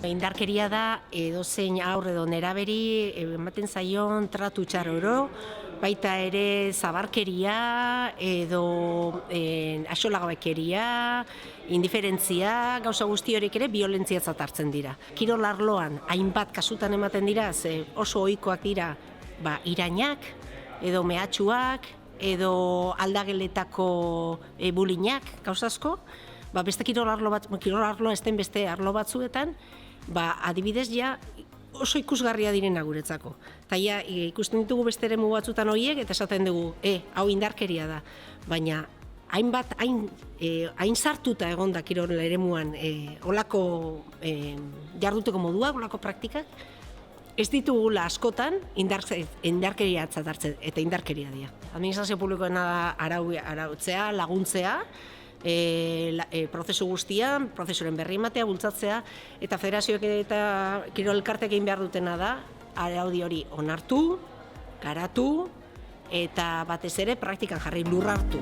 Indarkeria da edozein haur edo neraberi ematen zaion tratu txar oro, baita ere zabarkeria edo axolagabekeria, indiferentzia, gauza guzti horiek ere biolentziatzat hartzen dira. Kirol arloan hainbat kasutan ematen dira, ze oso ohikoak dira irainak edo mehatxuak edo aldageletako bulinak, gauza asko. Beste kirol arloa ez den beste arlo batzuetan, adibidez oso ikusgarria direna guretzako. Eta ikusten ditugu beste eremu batzutan horiek eta esaten dugu, hau indarkeria da. Baina hain sartuta egon da kirol eremuan olako jarduteko moduak, olako praktikak, ez ditugula askotan indarkeria atzat hartzen eta indarkeria dira. Administrazio publikoena arautzea, laguntzea, prozesu guztian, prozesuren berri ematea, bultzatzea, eta federazioek eta kirol elkarteek egin behar dutena da, araudi hori onartu, garatu, eta batez ere praktikan jarri lurrartu.